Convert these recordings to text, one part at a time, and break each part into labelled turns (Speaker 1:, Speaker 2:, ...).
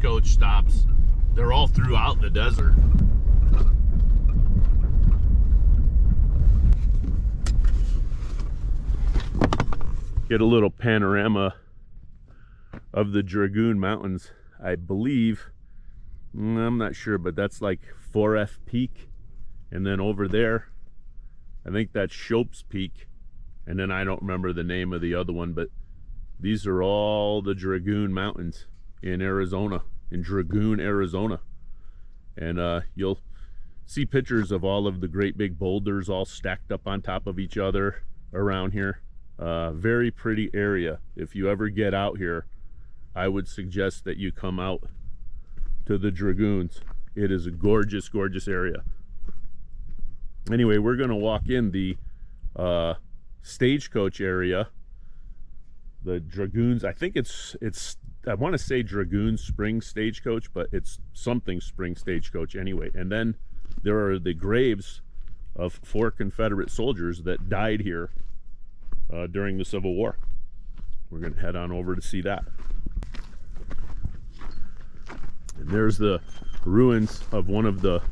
Speaker 1: stagecoach stops, they're all throughout the desert. Get a little panorama of the Dragoon Mountains. I believe, I'm not sure, but that's like 4F Peak. And then over there, I think that's Shope's Peak. And then I don't remember the name of the other one, but these are all the Dragoon Mountains in Arizona, in Dragoon, Arizona. And you'll see pictures of all of the great big boulders all stacked up on top of each other around here. Very pretty area. If you ever get out here, I would suggest that you come out to the Dragoons. It is a gorgeous, gorgeous area. Anyway, we're going to walk in the stagecoach area. The Dragoons, I think it's I want to say Dragoon Spring Stagecoach, but it's something Spring Stagecoach anyway. And then there are the graves of 4 Confederate soldiers that died here during the Civil War. We're going to head on over to see that. And there's the ruins of one of the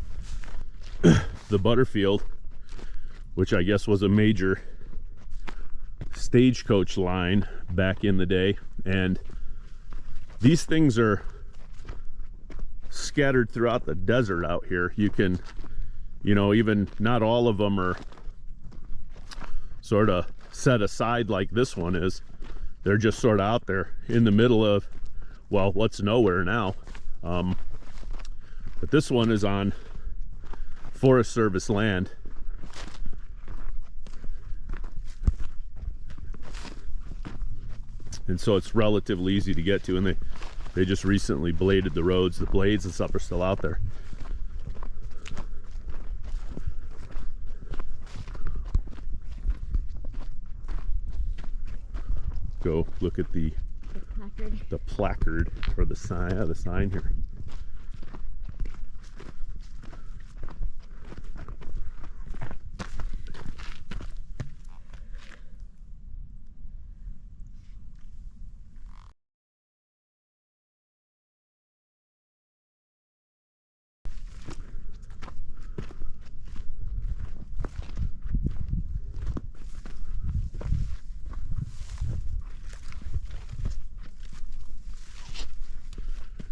Speaker 1: Butterfield, which I guess was a major stagecoach line back in the day. And these things are scattered throughout the desert out here. You can, you know, even not all of them are sort of set aside like this one is. They're just sort of out there in the middle of, well, what's nowhere now. But this one is on Forest Service land. And so it's relatively easy to get to, and they just recently bladed the roads. The blades and stuff are still out there. Go look at the placard or the sign here.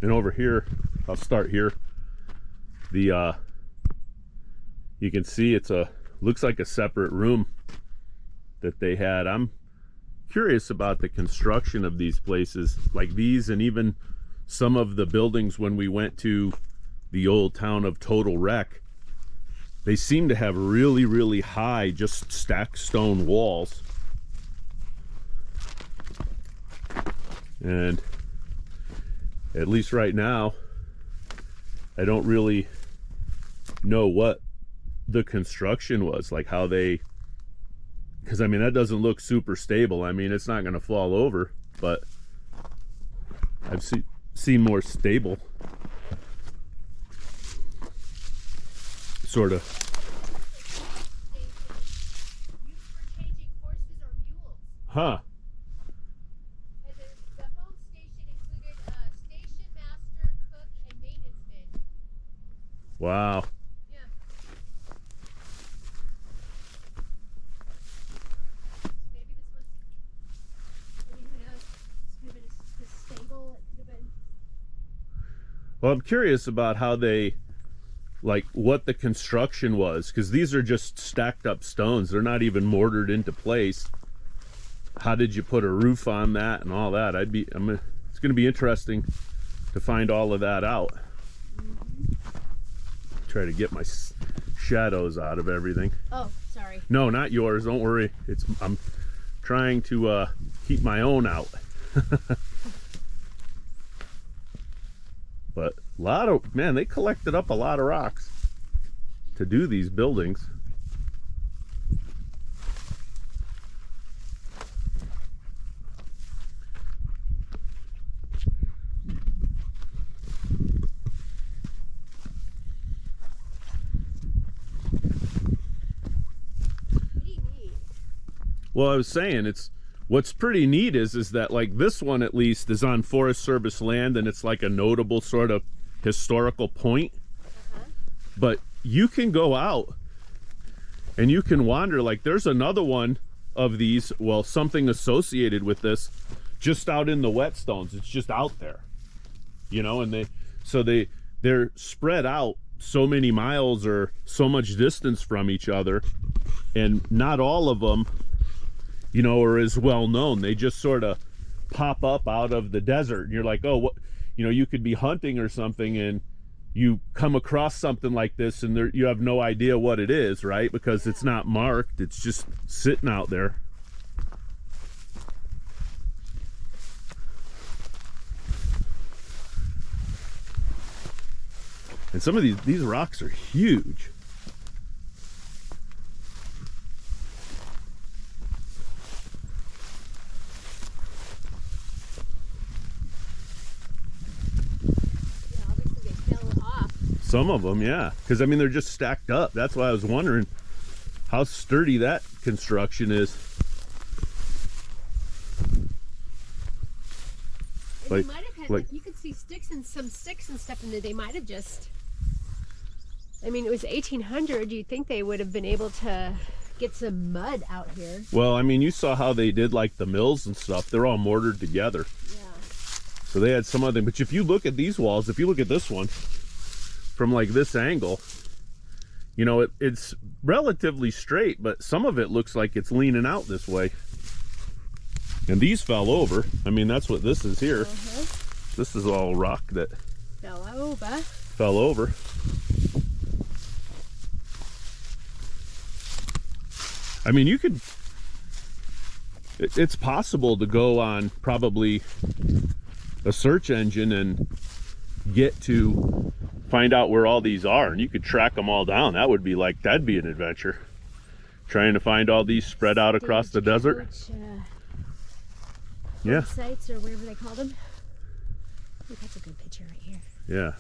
Speaker 1: And over here, I'll start here. The you can see it's looks like a separate room that they had. I'm curious about the construction of these places, like these, and even some of the buildings when we went to the old town of Total Wreck. They seem to have really, really high, just stacked stone walls. And at least right now, I don't really know what the construction was, like how they, because I mean, that doesn't look super stable. I mean, it's not going to fall over, but I've seen more stable sort of. Huh. Wow.
Speaker 2: Yeah. Maybe this was, I mean, who knows? This could have been a stable. It could have been.
Speaker 1: Well, I'm curious about how they, like, what the construction was, because these are just stacked up stones. They're not even mortared into place. How did you put a roof on that and all that? It's going to be interesting to find all of that out. Try to get my shadows out of everything.
Speaker 2: Oh, sorry.
Speaker 1: No, not yours. Don't worry. I'm trying to keep my own out. But a lot of, man, they collected up a lot of rocks to do these buildings. Well, I was saying, what's pretty neat is that like this one at least is on Forest Service land, and it's like a notable sort of historical point. But you can go out and you can wander. Like there's another one of these, well, something associated with this, just out in the whetstones. It's just out there, you know, and they're spread out so many miles or so much distance from each other, and not all of them, you know, are as well known. They just sort of pop up out of the desert, and you're like, oh, what, you know, you could be hunting or something and you come across something like this and you have no idea what it is, right? Because it's not marked, it's just sitting out there. And some of these rocks are huge. Some of them, yeah. Because, I mean, they're just stacked up. That's why I was wondering how sturdy that construction is.
Speaker 2: Like, they might have had, like, you could see sticks and some sticks and stuff in there. They might have just, I mean, it was 1800. You'd think they would have been able to get some mud out here.
Speaker 1: Well, I mean, you saw how they did, like, the mills and stuff. They're all mortared together.
Speaker 2: Yeah.
Speaker 1: So they had some other, but if you look at these walls, if you look at this one, from like this angle, you know, it's relatively straight, but some of it looks like it's leaning out this way. And these fell over. I mean, that's what this is here. This is all rock that fell over. I mean, you could, it's possible to go on probably a search engine and get to find out where all these are, and you could track them all down. That would be like, that'd be an adventure, trying to find all these spread out across the desert. Yeah,
Speaker 2: sites or whatever they call them. I think that's a good picture right here.
Speaker 1: Yeah.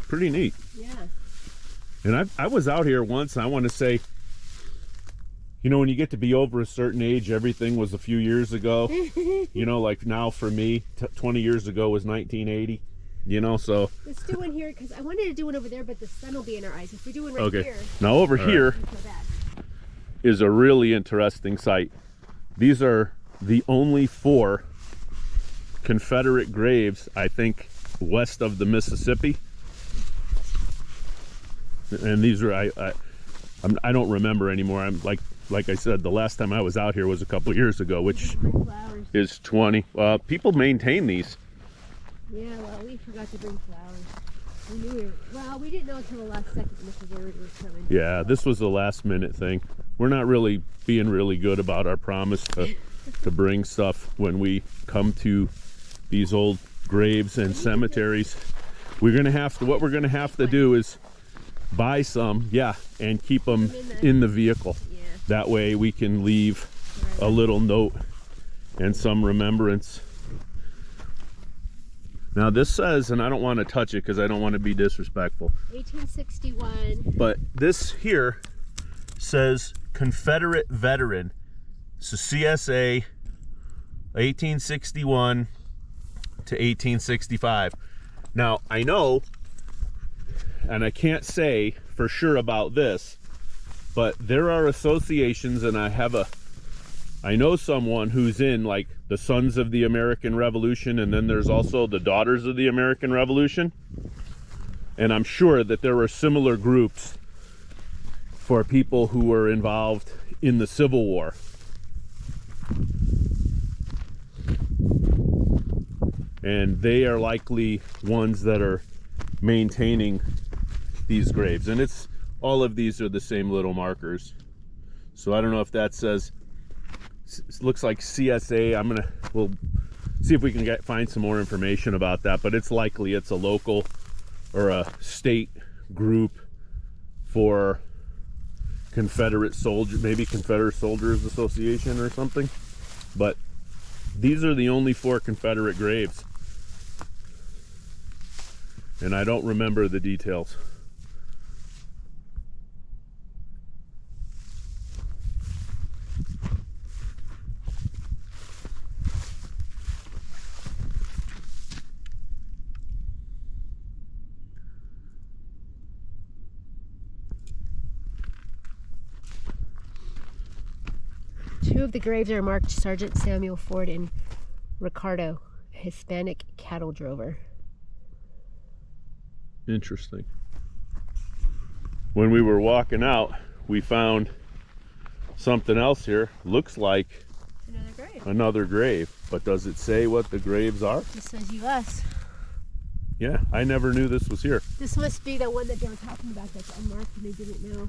Speaker 1: Pretty neat.
Speaker 2: Yeah.
Speaker 1: And I was out here once, and I want to say, you know, when you get to be over a certain age, everything was a few years ago. You know, like now for me, 20 years ago was 1980. You know, so
Speaker 2: let's do one here, because I wanted to do one over there, but the sun will be in our eyes. If we do one right here.
Speaker 1: Now over here is a really interesting site. These are the only 4 Confederate graves, I think, west of the Mississippi. And these are, I don't remember anymore. I'm like I said, the last time I was out here was a couple years ago, which is 20. People maintain these.
Speaker 2: Yeah, well, we forgot to bring flowers. We knew we didn't know until the last second Mrs. Irwin was coming.
Speaker 1: Yeah, this was a last minute thing. We're not really being really good about our promise to bring stuff when we come to these old graves and cemeteries. We're gonna have to, what we're gonna have to do is buy some, and keep them in the vehicle. Yeah. That way we can leave a little note and some remembrance. Now this says, and I don't want to touch it because I don't want to be disrespectful,
Speaker 2: 1861.
Speaker 1: but this here says Confederate veteran. So CSA 1861 to 1865. Now I know, and I can't say for sure about this, but there are associations, and I know someone who's in like the Sons of the American Revolution, and then there's also the Daughters of the American Revolution. And I'm sure that there were similar groups for people who were involved in the Civil War. And they are likely ones that are maintaining these graves, and it's all of these are the same little markers. So I don't know if that says, it looks like CSA. We'll see if we can find some more information about that, but it's likely it's a local or a state group for Confederate Soldier, maybe Confederate Soldiers Association or something. But these are the only 4 Confederate graves. And I don't remember the details.
Speaker 2: Two of the graves are marked Sergeant Samuel Ford and Ricardo, a Hispanic cattle drover.
Speaker 1: Interesting. When we were walking out, we found something else here. Looks like
Speaker 2: Another grave.
Speaker 1: Another grave, but does it say what the graves are?
Speaker 2: It says U.S.
Speaker 1: Yeah, I never knew this was here.
Speaker 2: This must be the one that they were talking about that's unmarked and they didn't know.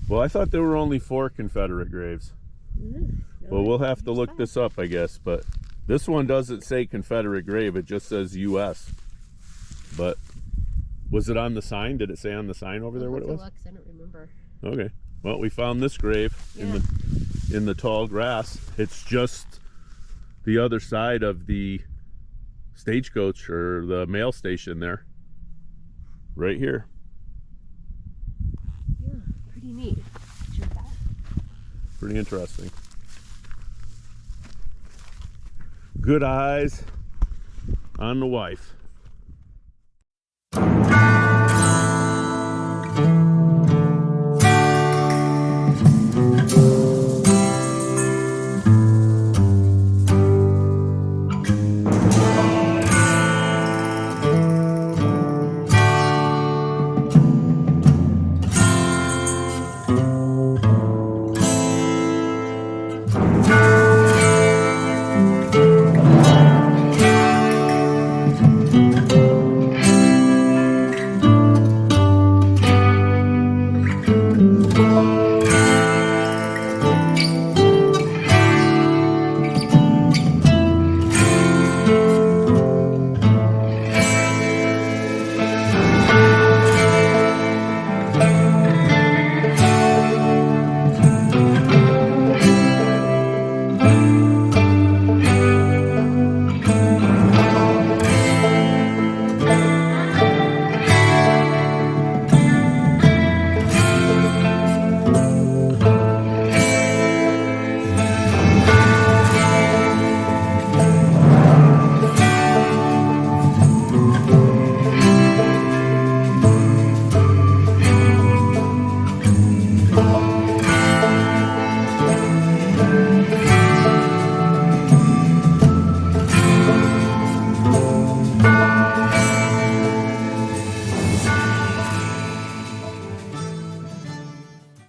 Speaker 1: Well, I thought there were only 4 Confederate graves.
Speaker 2: No,
Speaker 1: Well, we'll have to
Speaker 2: there's
Speaker 1: look
Speaker 2: 5.
Speaker 1: this up, I guess, but this one doesn't say Confederate grave, it just says U.S. But was it on the sign? Did it say on the sign over there what it was?
Speaker 2: I don't remember.
Speaker 1: Okay. Well, we found this grave in the tall grass. It's just the other side of the stagecoach or the mail station there. Right here.
Speaker 2: Yeah, pretty neat. Picture of that.
Speaker 1: Pretty interesting. Good eyes on the wife.